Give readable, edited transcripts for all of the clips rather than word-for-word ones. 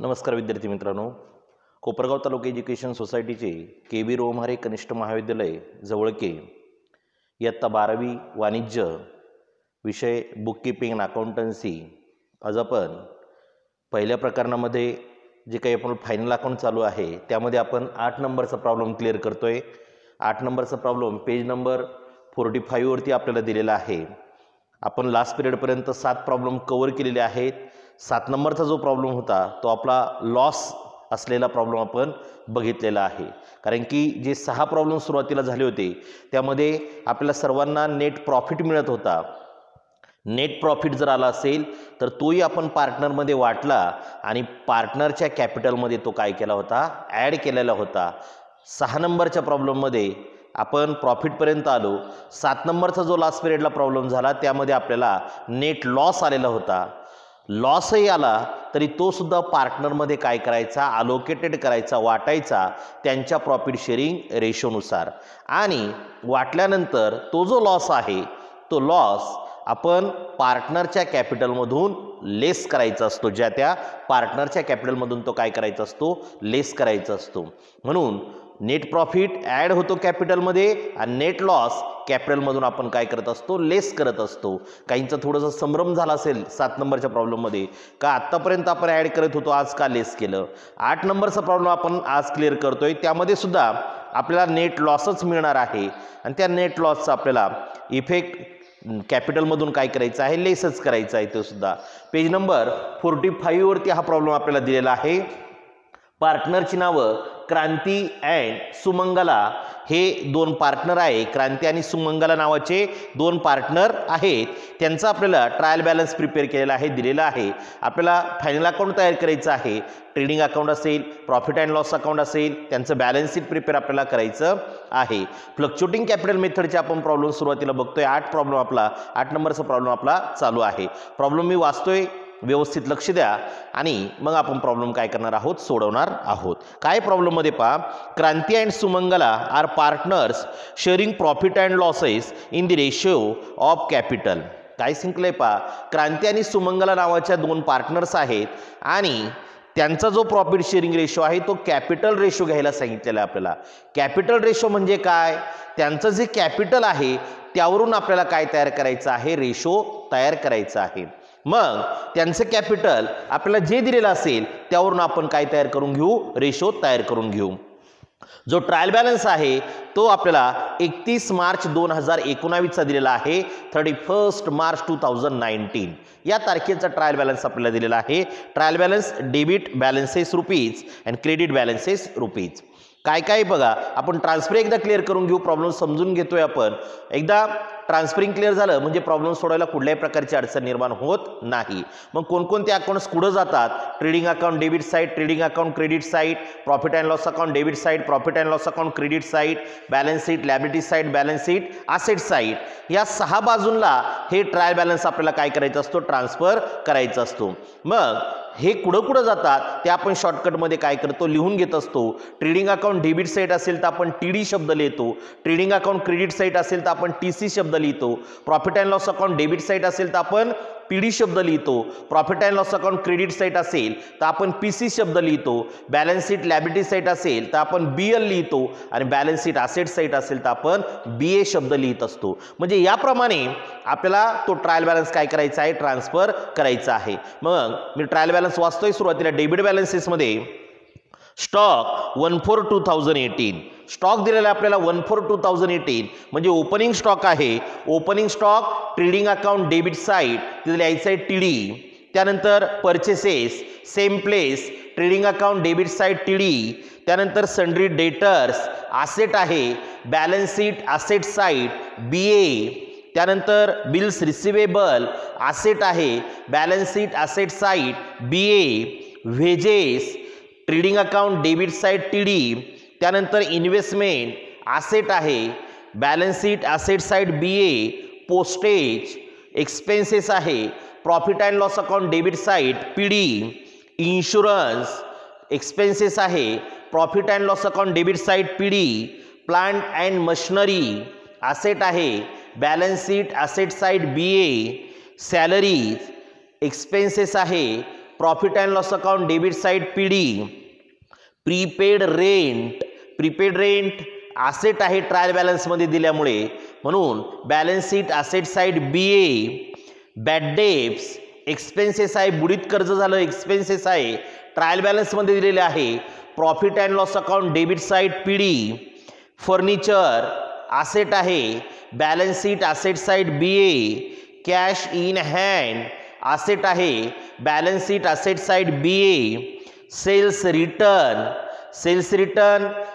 नमस्कार विद्यार्थी मित्रांनो, कोपरगाव तालुका एज्युकेशन सोसायटीचे के.बी. रोमहारे कनिष्ठ महाविद्यालय जवळके इयत्ता 12वी वाणिज्य विषय बुक कीपिंग अँड अकाउंटन्सी। आज आपण पहिल्या प्रकरणामध्ये जे काही आपण फायनल अकाउंट चालू आहे त्यामध्ये आपण 8 नंबरचा प्रॉब्लेम क्लिअर करतोय। 8 नंबरचा प्रॉब्लेम पेज नंबर 45 वरती आपल्याला दिलेला आहे। आपण लास्ट पिरियडपर्यंत 7 प्रॉब्लेम कव्हर केलेले आहेत। 7 नंबरचा जो प्रॉब्लेम होता तो आपला लॉस असलेला प्रॉब्लेम आपण बघितलेला आहे, कारण की जे 6 प्रॉब्लेम सुरुवातीला झाले होते त्यामध्ये आपल्याला सर्वांना नेट प्रॉफिट मिळत होता। नेट प्रॉफिट जर आला असेल तर तोही आपण पार्टनरमध्ये वाटला आणि पार्टनरच्या कॅपिटलमध्ये तो काय केला होता, ॲड केलेला होता। 6 नंबरच्या प्रॉब्लेममध्ये आपण प्रॉफिटपर्यंत आलो। 7 नंबरचा जो लास्ट पिरियडला प्रॉब्लेम झाला त्यामध्ये आपल्याला नेट लॉस आलेला होता। लॉसही आला तरी तो सुद्धा पार्टनरमध्ये काय करायचा, अलोकेटेड करायचा, वाटायचा त्यांच्या प्रॉफिट शेअरिंग रेशोनुसार। आणि वाटल्यानंतर तो जो लॉस आहे तो लॉस आपण पार्टनरच्या कॅपिटलमधून लेस करायचा असतो। ज्या त्या पार्टनरच्या कॅपिटलमधून तो काय करायचा असतो, लेस करायचा असतो। म्हणून नेट प्रॉफिट ॲड होतो कॅपिटलमध्ये आणि नेट लॉस कॅपिटलमधून आपण काय करत असतो, लेस करत असतो। काहींचा थोडासा संभ्रम झाला असेल 7 नंबरच्या प्रॉब्लेममध्ये, का आत्तापर्यंत आपण ॲड करत होतो आज का लेस केलं। 8 नंबरचा प्रॉब्लेम आपण आज क्लिअर करतोय, त्यामध्ये सुद्धा आपल्याला नेट लॉसच मिळणार आहे आणि त्या नेट लॉसचा आपल्याला इफेक्ट कॅपिटलमधून काय करायचं आहे, लेसच करायचं आहे। तो सुद्धा पेज नंबर 45 वरती हा प्रॉब्लेम आपल्याला दिलेला आहे। पार्टनरची नावं क्रांती अँड सुमंगला हे 2 पार्टनर आहे। क्रांती आणि सुमंगला नावाचे 2 पार्टनर आहेत। त्यांचा आपल्याला ट्रायल बॅलन्स प्रिपेअर केलेला आहे, दिलेला आहे। आपल्याला फायनल अकाउंट तयार करायचं आहे। ट्रेडिंग अकाउंट असेल, प्रॉफिट अँड लॉस अकाउंट असेल, त्यांचं बॅलन्स शीट प्रिपेअर आपल्याला करायचं आहे। फ्लक्च्युएटिंग कॅपिटल मेथडचे आपण प्रॉब्लेम सुरुवातीला बघतोय। 8 नंबरचा प्रॉब्लेम आपला चालू आहे। प्रॉब्लेम मी वाचतोय, व्यवस्थित लक्ष द्या आणि मग आपण प्रॉब्लेम काय करणार आहोत, सोडवणार आहोत। काय प्रॉब्लेम मध्ये पहा, Kranti and Sumangala are partners sharing profit and losses in the ratio of capital. काय सांगितलंय पहा, क्रांती आणि सुमंगला नावाच्या 2 पार्टनर्स आहेत आणि त्यांचा जो प्रॉफिट शेअरिंग रेशो आहे तो कॅपिटल रेशो घ्यायला सांगितलेला आहे आपल्याला। कॅपिटल रेशो म्हणजे काय, त्यांचं जे कॅपिटल आहे त्यावरून आपल्याला काय तयार करायचं आहे, रेशो तयार करायचा आहे। मग त्यांचं कॅपिटल आपल्याला जे दिलेलं असेल त्यावरून आपण काय तयार करून घेऊ, रेशो तयार करून घेऊ। जो ट्रायल बॅलन्स आहे तो आपल्याला 31 मार्च 2019 चा दिलेला आहे। 31 मार्च 2019 या तारखेचा ट्रायल बॅलन्स आपल्याला दिलेला आहे। Trial balance debit balances rupees and credit balances rupees. काय काय बघा, आपण ट्रान्सफर एकदा क्लिअर करून घेऊ, प्रॉब्लेम समजून घेतोय आपण। एकदा ट्रान्सफरिंग क्लिअर झालं म्हणजे प्रॉब्लेम सोडवायला कुठल्याही प्रकारची अडचण निर्माण होत नाही। मग कोणकोणते अकाउंट्स कुठं जातात, trading account debit side, trading account credit side, profit and loss account debit side, profit and loss account credit side, balance sheet liability side, balance sheet asset side, या 6 बाजूंना हे ट्रायल बॅलन्स आपल्याला काय करायचा असतो, transfer करायचा असतो। मग हे कुठं जातात ते आपण शॉर्टकटमध्ये काय करतो, लिहून घेत असतो। ट्रेडिंग अकाउंट डेबिट साईड असेल तर आपण TD शब्द लिहितो, ट्रेडिंग अकाउंट क्रेडिट साईड असेल तर आपण TC शब्द लिहितो, profit and loss account debit side असेल तर आपण PD शब्द लिहितो, profit and loss account credit side असेल तर आपण PC शब्द लिहितो, बॅलन्स शीट लायबिलिटी साईड असेल तर आपण BL लिहितो आणि बॅलन्स शीट असेट साईड असेल तर आपण BA शब्द लिहित असतो। म्हणजे याप्रमाणे आपल्याला तो ट्रायल बॅलन्स काय करायचा आहे, ट्रान्सफर करायचा आहे। मग मी ट्रायल बॅलन्स वाचतोय सुरुवातीला। डेबिट बॅलन्सेसमध्ये स्टॉक 1/4/2018 स्टॉक दिलेला आपल्याला 1/4/2018 म्हणजे ओपनिंग स्टॉक आहे। Opening stock trading account debit side तिथे लिहायचं आहे TD। त्यानंतर purchases same place, trading account debit side TD। त्यानंतर सन्ड्री डेटर्स असेट आहे, balance sheet asset side BA। त्यानंतर बिल्स रिसिवेबल असेट आहे, balance sheet asset side BA। Wages trading account debit side TD। त्यानंतर investment asset आहे, balance sheet asset side BA। Postage expenses आहे, profit and loss account debit side PD। Insurance expenses आहे, profit and loss account debit side PD। Plant and machinery asset आहे, balance sheet asset side BA। Salaries expenses आहे, profit and loss account debit side PD, prepaid rent asset आहे trial बॅलन्समध्ये दिल्यामुळे, म्हणून balance sheet asset side BA, bad debts expenses आहे, बुडीत कर्ज झालं एक्सपेन्सेस आहे ट्रायल बॅलन्समध्ये दिलेले आहे, profit and loss account debit side PD, furniture asset आहे balance sheet asset side BA, cash in hand asset आहे balance sheet asset side BA, sales return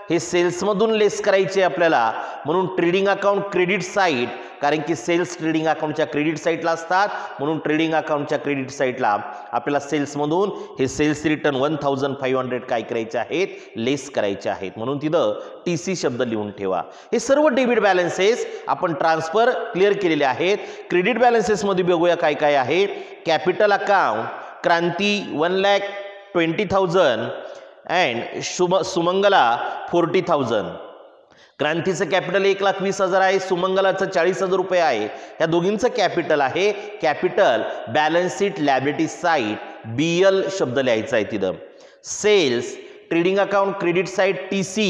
हे सेल्समधून लेस करायचे आपल्याला, म्हणून ट्रेडिंग अकाउंट क्रेडिट साइड, कारण की सेल्स ट्रेडिंग अकाउंटच्या क्रेडिट साईडला असतात, म्हणून ट्रेडिंग अकाउंटच्या क्रेडिट साईडला आपल्याला सेल्समधून हे सेल्स रिटर्न 1500 काय करायचे आहेत, लेस करायचे आहेत, म्हणून तिथं TC शब्द लिहून ठेवा. हे सर्व डेबिट बॅलन्सेस आपण ट्रान्सफर क्लिअर केलेले आहेत. क्रेडिट बॅलन्सेसमध्ये बघूया काय काय आहे. Capital account Kranti 1,20,000 and Sumangala 40,000. क्रांतीचं कॅपिटल 1,20,000 आहे, सुमंगलाचं 40,000 रुपये आहे. या दोघींचं कॅपिटल आहे. Capital balance sheet liability side BL शब्द लिहायचा आहे तिथं. Sales trading account credit side TC,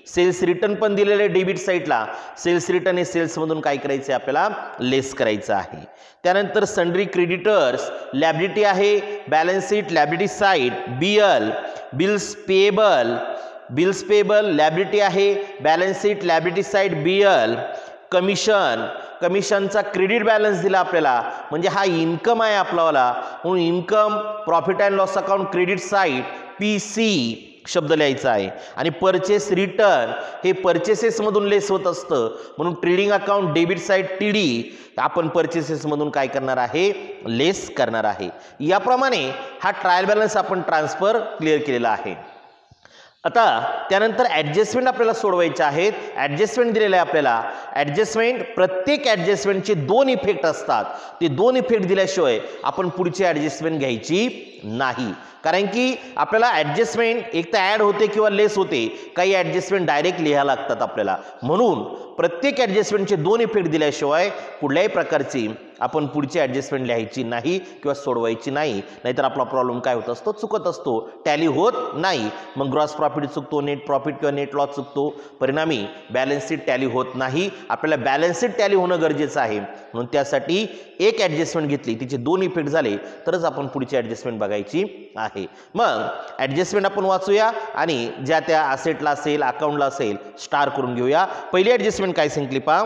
sales return पण दिलेले डेबिट साइडला, सेल्स रिटर्न हे सेल्समधून काय करायचं आहे आपल्याला, लेस करायचं आहे. त्यानंतर सन्ड्री क्रेडिटर्स लॅबिलिटी आहे balance sheet liability side BL, bills payable liability आहे balance sheet liability side BL, कमिशनचा क्रेडिट बॅलन्स दिला आपल्याला, म्हणजे हा इन्कम आहे आपलावाला, म्हणून income profit and loss account credit side PC शब्द लिहायचा आहे. आणि परचेस रिटर्न हे परचेसेसमधून लेस होत असतं, म्हणून trading account debit side TD आपण परचेसेसमधून काय करणार आहे, लेस करणार आहे. याप्रमाणे हा ट्रायल बॅलन्स आपण ट्रान्सफर क्लिअर केलेला आहे. आता त्यानंतर ॲडजस्टमेंट आपल्याला सोडवायचे आहेत. ॲडजस्टमेंट दिलेलं आहे आपल्याला. ॲडजस्टमेंट प्रत्येक ॲडजस्टमेंटचे 2 इफेक्ट असतात. ते 2 इफेक्ट दिल्याशिवाय आपण पुढची ॲडजस्टमेंट घ्यायची नाही, कारण की आपल्याला ॲडजस्टमेंट एक तर ॲड होते किंवा लेस होते, काही ॲडजस्टमेंट डायरेक्ट लिहायला लागतात आपल्याला, म्हणून प्रत्येक ॲडजस्टमेंटचे 2 इफेक्ट दिल्याशिवाय कुठल्याही प्रकारची आपण पुढची ॲडजस्टमेंट लिहायची नाही किंवा सोडवायची नाही. नाहीतर आपला प्रॉब्लेम काय होत असतो, चुकत असतो, टॅली होत नाही. मग ग्रॉस प्रॉफिट चुकतो, नेट प्रॉफिट किंवा नेट लॉस चुकतो, परिणामी बॅलन्स शीट टॅली होत नाही. आपल्याला बॅलन्स शीट टॅली होणं गरजेचं आहे, म्हणून त्यासाठी एक ॲडजस्टमेंट घेतली, तिचे 2 इफेक्ट झाले तरच आपण पुढची ॲडजस्टमेंट बघायची आहे. मग ॲडजस्टमेंट आपण वाचूया आणि ज्या त्या असेटला असेल, अकाउंटला असेल, स्टार करून घेऊया. पहिली ॲडजस्टमेंट काय सांगितली पहा.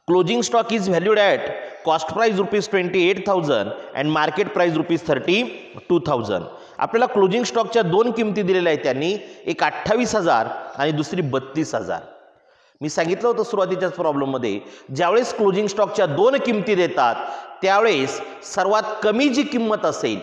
Closing stock is valued at cost price ₹28,000 and market price ₹32,000. आपल्याला क्लोजिंग स्टॉकच्या 2 किमती दिलेल्या आहेत त्यांनी, एक 28,000 आणि दुसरी 32,000. मी सांगितलं होतं सुरुवातीच्याच प्रॉब्लेममध्ये, ज्यावेळेस क्लोजिंग स्टॉकच्या 2 किमती देतात त्यावेळेस सर्वात कमी जी किंमत असेल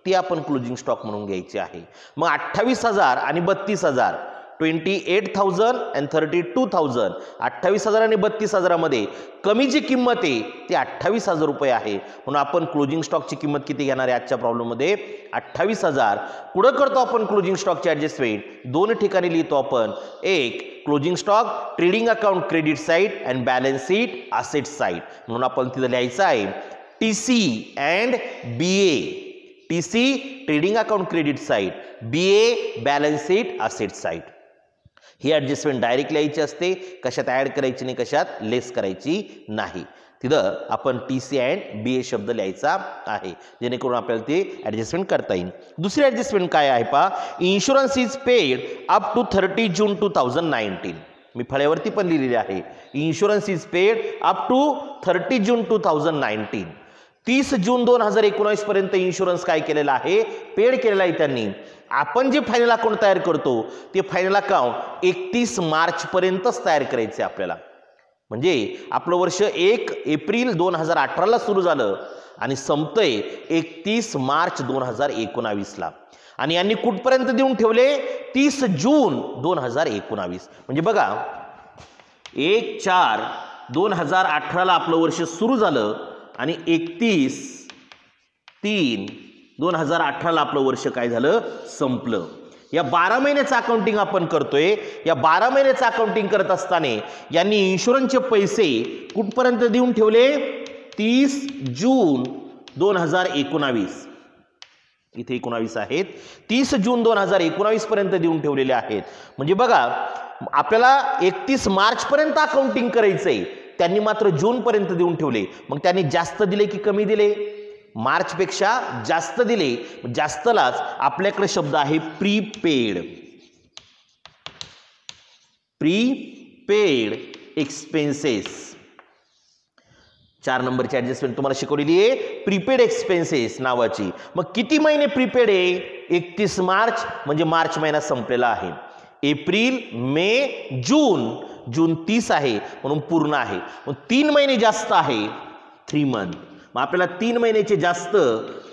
ती आपण क्लोजिंग स्टॉक म्हणून घ्यायची आहे. मग 28,000 आणि 32,000, 28,000 अँड 32,000, 28,000 आणि 32,000 मध्ये कमी जी किंमत आहे ती 28,000 रुपये आहे, म्हणून आपण क्लोजिंग स्टॉकची किंमत किती घेणार आहे आजच्या प्रॉब्लेममध्ये, 28,000. पुढे करतो आपण क्लोजिंग स्टॉकची ॲडजस्टमेंट 2 ठिकाणी लिहितो आपण. एक closing stock trading account credit side and balance sheet asset side, म्हणून आपण तिथं लिहायचं आहे TC and BA. TC trading account credit side, BA balance sheet asset side. He adjustment direct लिहायची असते, कशात ॲड करायची नाही, कशात लेस करायची नाही. तिथं आपण TC अँड BA शब्द लिहायचा आहे, जेणेकरून आपल्याला ते ॲडजस्टमेंट करता येईल. दुसरी ॲडजस्टमेंट काय आहे पहा. Insurance is paid up to 30 जून 2019. मी फळ्यावरती पण लिहिलेले आहे. Insurance is paid up to 30 जून 2019. 30 जून 2019 पर्यंत इन्शुरन्स काय केलेला आहे, पेड केलेला आहे त्यांनी. आपण जे फायनल अकाउंट तयार करतो ते फायनल अकाउंट 31 मार्च पर्यंतच तयार करायचे आपल्याला. म्हणजे आपलं वर्ष 1 एप्रिल 2018 सुरू झालं आणि संपतंय 31 मार्च 2019ला. आणि यांनी कुठपर्यंत देऊन ठेवले, 30 जून 2019. म्हणजे बघा 1/4/2018 आपलं वर्ष सुरू झालं आणि 31/3/2018 आपलं वर्ष काय झालं, संपलं. या 12 महिन्याचं अकाउंटिंग आपण करतोय. या 12 महिन्याचं अकाउंटिंग करत असताना यांनी इन्शुरन्सचे पैसे कुठपर्यंत देऊन ठेवले, 30 जून 2019. इथे 19 आहेत, 30 जून 2019 पर्यंत देऊन ठेवलेले आहेत. म्हणजे बघा आपल्याला 31 मार्च पर्यंत अकाउंटिंग करायचंय, त्यांनी मात्र जून पर्यंत देऊन ठेवले. मग त्यांनी जास्त दिले की कमी दिले? मार्च पेक्षा जास्त दिले. जास्तलाच आपल्याकडे शब्द आहे प्रीपेड. प्रीपेड एक्सपेन्सेस 4 नंबरची ऍडजस्टमेंट तुम्हाला शिकवलेली आहे प्रीपेड एक्सपेन्सेस नावाची. मग किती महिने प्रीपेड आहे? 31 मार्च म्हणजे मार्च महिना संपलेला आहे. एप्रिल, मे, जून, जून 30 आहे म्हणून पूर्ण आहे. मग 3 महिने जास्त आहे 3 मंथ. मग आपल्याला 3 महिन्याचे जास्त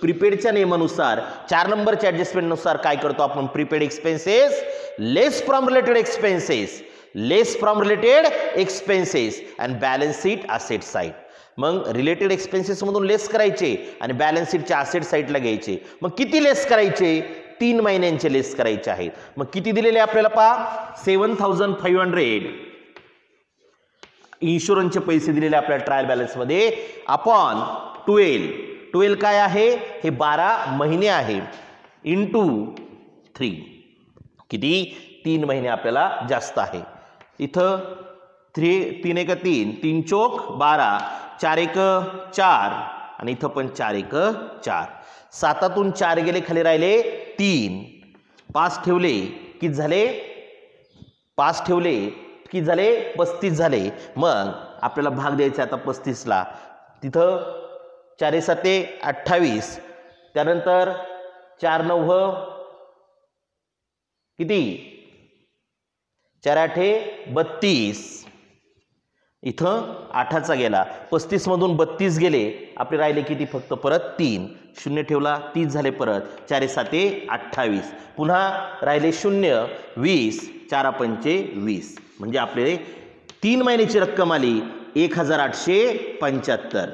प्रीपेडच्या नियमानुसार 4 नंबरच्या ऍडजस्टमेंटनुसार काय करतो आपण? Prepaid expenses less from related expenses, less from related expenses and balance sheet asset side. मग रिलेटेड एक्सपेन्सेस मधून लेस करायचे आणि बॅलन्स शीटच्या असेट साइडला घ्यायचे. मग किती लेस करायचे? 3 महिन्यांचे लेस करायचे आहेत. मग किती दिलेले आपल्याला पहा? 7500 इन्शुरन्सचे पैसे दिलेले आपल्याला ट्रायल बॅलन्स मध्ये अपॉन 12 काय आहे? हे 12 महिने आहे इंटू 3. किती? 3 महिने आपल्याला जास्त आहे. इथं 3 1 3, 3 चौक 12, 4 1 4 आणि इथं पण 4 1 4. 7तून 4 गेले, खाली राहिले 3. 5 ठेवले किती झाले? 5 ठेवले किती झाले? 35 झाले. मग आपल्याला भाग द्यायचा आता 35ला. तिथं 4 7 28, त्यानंतर 4 9 किती? 4 8 32. इथं 8चा गेला, 35 मधून 32 गेले, आपले राहिले किती? फक्त परत 3. 0 ठेवला 30 झाले. परत 4 7 28, पुन्हा राहिले 0 20, 4 5 20. म्हणजे आपले 3 महिन्याची रक्कम आली 1875.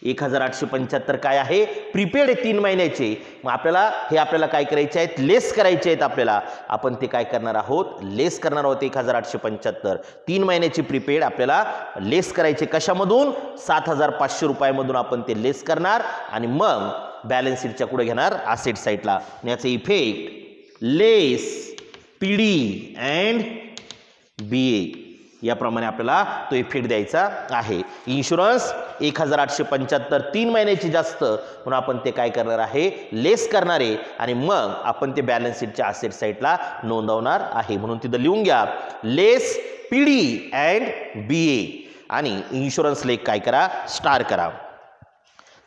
1875 काय आहे? प्रीपेड 3 महिन्याचे. मग आपल्याला काय करायचे आहेत? लेस करायचे आहेत आपल्याला. आपण ते काय करणार आहोत? लेस करणार आहोत. 1875 3 महिन्याची प्रीपेड आपल्याला लेस करायचे. कशामधून? 7500 रुपयामधून आपण ते लेस करणार आणि मग बॅलन्स शीटच्या पुढे घेणार असेट साइडला. याचे effect less PD and BA याप्रमाणे आपल्याला तो इफेक्ट द्यायचा आहे. इन्शुरन्स 1875 3 महिन्याची जास्त म्हणून आपण ते काय करणार आहे? लेस करणार आहे आणि मग आपण ते बॅलन्स शीटच्या असेट साइडला नोंदवणार आहे. म्हणून तिथं लिहून घ्या लेस पीडी अँड बीए आणि इन्शुरन्स लेख काय करा? स्टार करा.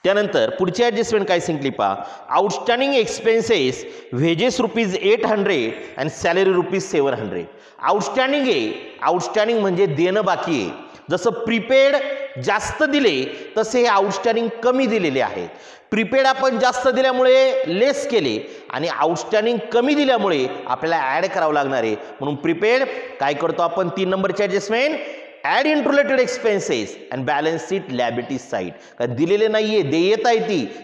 त्यानंतर पुढची ॲडजस्टमेंट काय सांगितली पहा? आउटस्टँडिंग एक्सपेन्सेस वेजेस ₹800 आणि सॅलरी ₹700. आउटस्टँडिंग आहे. आउटस्टँडिंग म्हणजे देणं बाकी आहे. जसं प्रीपेड जास्त दिले तसे हे आउटस्टँडिंग कमी दिलेले आहेत. प्रीपेड आपण जास्त दिल्यामुळे लेस केले आणि आउटस्टँडिंग कमी दिल्यामुळे आपल्याला ॲड करावं लागणार आहे. म्हणून प्रीपेड काय करतो आपण? 3 नंबरची adjustment add in to related expenses and balance sheet liability side. कारण दिलेले नाहीये, देयता आहे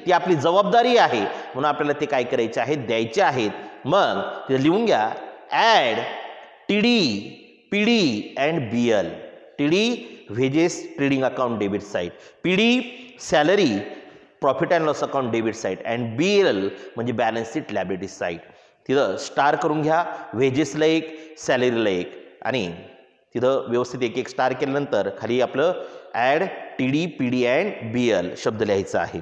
ती आपली जबाबदारी आहे म्हणून आपल्याला ते काय करायचे आहेत? द्यायचे आहेत. मग ते लिहून घ्या add TD PD and BL. TD wages trading account debit side, PD salary profit and loss account debit side and BL म्हणजे बॅलन्स शीट लॅबिलिटी साइड. तिथं स्टार करून घ्या. वेजेसला एक, सॅलरीला एक आणि तिथं व्यवस्थित एक एक स्टार केल्यानंतर खाली आपलं add TD PD and BL शब्द लिहायचा आहे.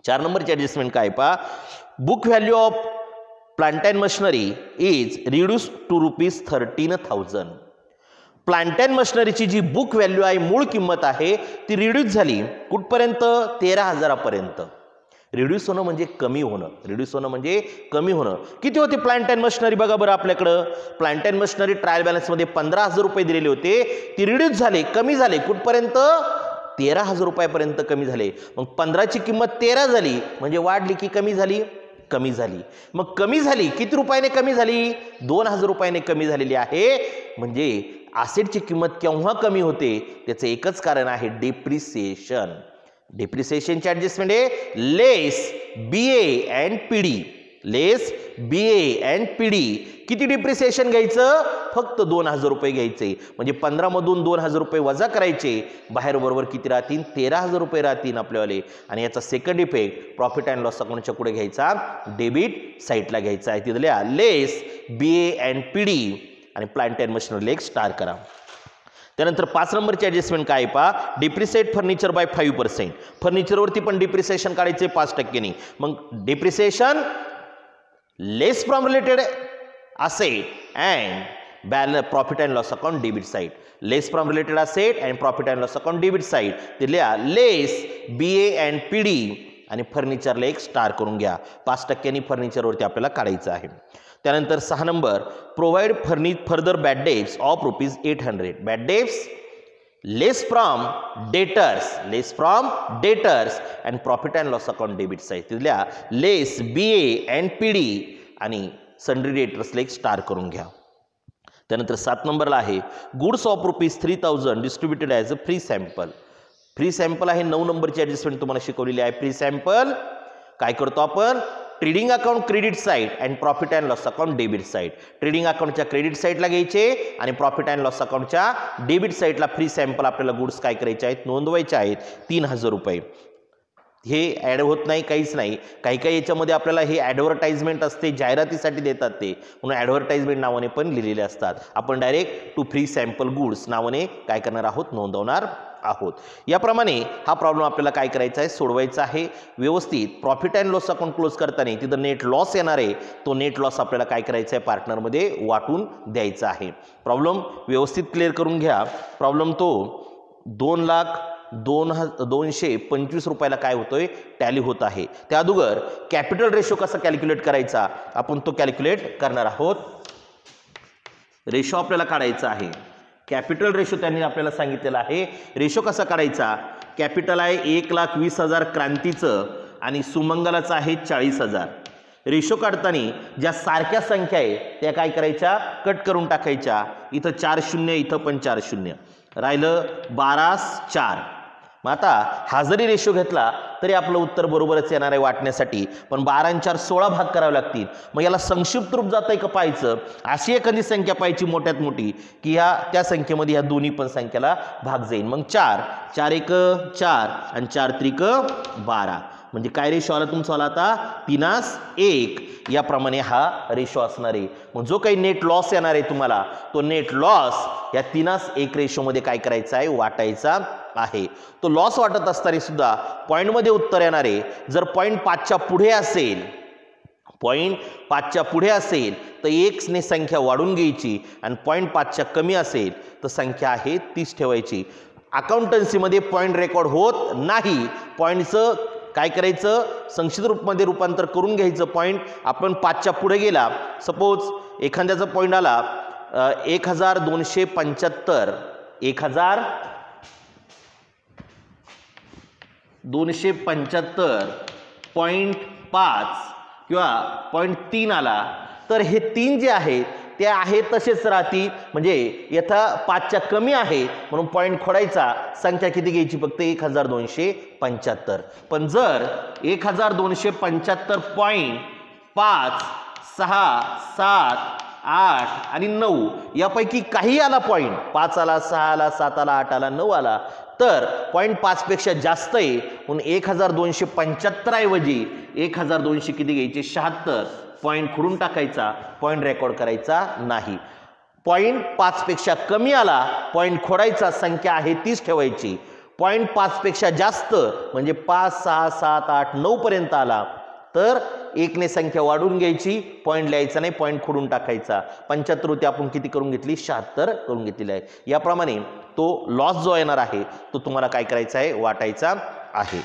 4 नंबरची ॲडजस्टमेंट काय पहा? Book value of plant and machinery is reduce to ₹13,000. Plant and मशिनरीची जी बुक व्हॅल्यू आहे, मूळ किंमत आहे ती रिड्यूस झाली कुठपर्यंत? 13,000 पर्यंत. रिड्यूस होणं म्हणजे कमी होणं. रिड्यूस होणं म्हणजे कमी होणं. किती होते प्लांट अँड मशिनरी? बघा बरं आपल्याकडं प्लांट अँड मशिनरी ट्रायल बॅलन्समध्ये 15,000 रुपये दिलेले होते. ती रिड्यूस झाले, कमी झाले कुठपर्यंत? 13,000 रुपयापर्यंत कमी झाले. मग 15ची किंमत 13 झाली म्हणजे वाढली की कमी झाली? कमी झाली. मग कमी झाली किती रुपयाने कमी झाली? 2,000 रुपयाने कमी झालेली आहे. म्हणजे ॲसेटची किंमत केव्हा कमी होते? त्याचं एकच कारण आहे डिप्रिसिएशन. डिप्रिसिएशनची ॲडजस्टमेंट आहे less BA and PD. Less BA and PD. किती डिप्रिसिएशन घ्यायचं? फक्त 2000 रुपये घ्यायचे. म्हणजे 15 मधून 2000 रुपये वजा करायचे. बाहेर बरोबर किती राहतील? 13000 रुपये राहतील आपल्यावाले. आणि याचा second effect profit and loss अकाउंटच्या पुढे घ्यायचा, डेबिट साईडला घ्यायचा आहे. तिथल्या लेस BA अँड PD आणि प्लांट अँड मशिनरी एक स्टार करा. त्यानंतर 5 नंबरची ॲडजस्टमेंट काय पहा, डिप्रिसिएट फर्निचर बाय 5%. फर्निचरवरती पण डिप्रिसिएशन काढायचे 5%. मग depreciation less from related asset and profit and loss account debit side. Less from related asset and profit and loss account debit side. तिथल्या लेस BA अँड PD आणि फर्निचरला एक star करून घ्या. 5% फर्निचरवरती आपल्याला काढायचं आहे. त्यानंतर 6 number, provide further bad debts of ₹800. Bad debts less from debtors and profit and loss account debit side. तिथल्या लेस BA अँड PD आणि सन्ड्री डेटर्सला एक स्टार करून घ्या. त्यानंतर 7 नंबरला आहे, goods of ₹3000 distributed as a free sample. Free sample आहे. 9 नंबरची ॲडजस्टमेंट तुम्हाला शिकवलेली आहे. फ्री सॅम्पल काय करतो आपण? Trading account credit side and profit and loss account debit side. Trading अकाउंटच्या क्रेडिट साईडला घ्यायचे आणि प्रॉफिट अँड लॉस अकाउंटच्या डेबिट साईडला फ्री सॅम्पल आपल्याला गुड्स काय करायचे आहेत? नोंदवायचे आहेत. 3000 रुपये. हे ॲड होत नाही, काहीच नाही. काही काही याच्यामध्ये आपल्याला हे ॲडव्हर्टाइजमेंट असते, जाहिरातीसाठी देतात ते, म्हणून ॲडव्हर्टाइजमेंट नावाने पण लिहिलेले असतात. आपण direct to free sample goods नावाने काय करणार आहोत? नोंदवणार आहोत. याप्रमाणे हा प्रॉब्लेम आपल्याला काय करायचा आहे? सोडवायचा आहे. व्यवस्थित profit and loss account close करताना तिथं नेट लॉस येणार आहे, तो नेट लॉस आपल्याला काय करायचा आहे? पार्टनरमध्ये वाटून द्यायचा आहे. प्रॉब्लेम व्यवस्थित क्लिअर करून घ्या. प्रॉब्लेम तो 2,02,225 रुपयाला काय होतोय? टॅली होत आहे. त्या अगोदर कॅपिटल रेशो कसा कॅल्क्युलेट करायचा आपण तो कॅल्क्युलेट करणार आहोत. रेशो आपल्याला काढायचा आहे. कॅपिटल रेशो त्यांनी आपल्याला सांगितलेला आहे. रेशो कसा काढायचा? कॅपिटल आहे 1,20,000 क्रांतीचं आणि सुमंगलाचं आहे 40,000. रेशो काढताना ज्या सारख्या संख्या आहे त्या काय करायच्या? कट करून टाकायच्या. इथं 4 शून्य, इथं पण 4 शून्य, राहिलं 12/4. मग आता हा जरी रेशो घेतला तरी आपलं उत्तर बरोबरच येणार आहे वाटण्यासाठी, पण 12 आणि 4 16 भाग करावे लागतील. मग याला संक्षिप्त रूप जात आहे का पाहायचं. अशी एखादी संख्या पाहायची मोठ्यात मोठी की त्या संख्येमध्ये ह्या दोन्ही पण संख्येला भाग जाईल. मग 4 4 1 4 आणि 4 3 12. म्हणजे काय रेशो आला तुमचा? आला आता 3:1. याप्रमाणे हा रेशो असणार आहे. मग जो काही नेट लॉस येणार आहे तुम्हाला, तो नेट लॉस या 3:1 रेशोमध्ये काय करायचा आहे? वाटायचा आहे. तो लॉस वाटत असताना सुद्धा पॉईंटमध्ये उत्तर येणार आहे. जर पॉईंट 5च्या पुढे असेल, पॉईंट 5च्या पुढे असेल तर 1 ने संख्या वाढून घ्यायची आणि पॉईंट 5च्या कमी असेल तर संख्या आहे 30 ठेवायची. अकाउंटन्सीमध्ये पॉईंट रेकॉर्ड होत नाही. पॉईंटचं काय करायचं? संक्षिप्त रूपमध्ये रूपांतर करून घ्यायचं. पॉईंट आपण 5च्या पुढे गेला, सपोज एखाद्याचा पॉईंट आला 1275, 1275.5 किंवा 0.3 आला तर हे 3 जे आहेत ते आहेत तसेच राहतील. म्हणजे यथा 5च्या कमी आहे म्हणून पॉईंट खोडायचा. संख्या किती घ्यायची? फक्त 1275. पण जर 1275.5 6 7 8 आणि 9 यापैकी काही आला पॉईंट, 5 आला, 6 आला, 7 आला, 8 आला, 9 आला, तर पॉईंट 5 पेक्षा जास्त आहे म्हणून 1275 ऐवजी 1200 किती घ्यायचे? 76. पॉईंट खोडून टाकायचा, पॉईंट रेकॉर्ड करायचा नाही. पॉईंट 5 पेक्षा कमी आला, पॉईंट खोडायचा, संख्या आहे 30 ठेवायची. पॉईंट 5 पेक्षा जास्त म्हणजे 5 6 7 8 9 पर्यंत आला तर 1 ने संख्या वाढून घ्यायची, पॉईंट लिहायचा नाही, पॉईंट खोडून टाकायचा. 75 होती आपण किती करून घेतली? 76 करून घेतलेली आहे. याप्रमाणे तो लॉस जो येणार आहे तो तुम्हाला काय करायचा आहे? वाटायचा आहे.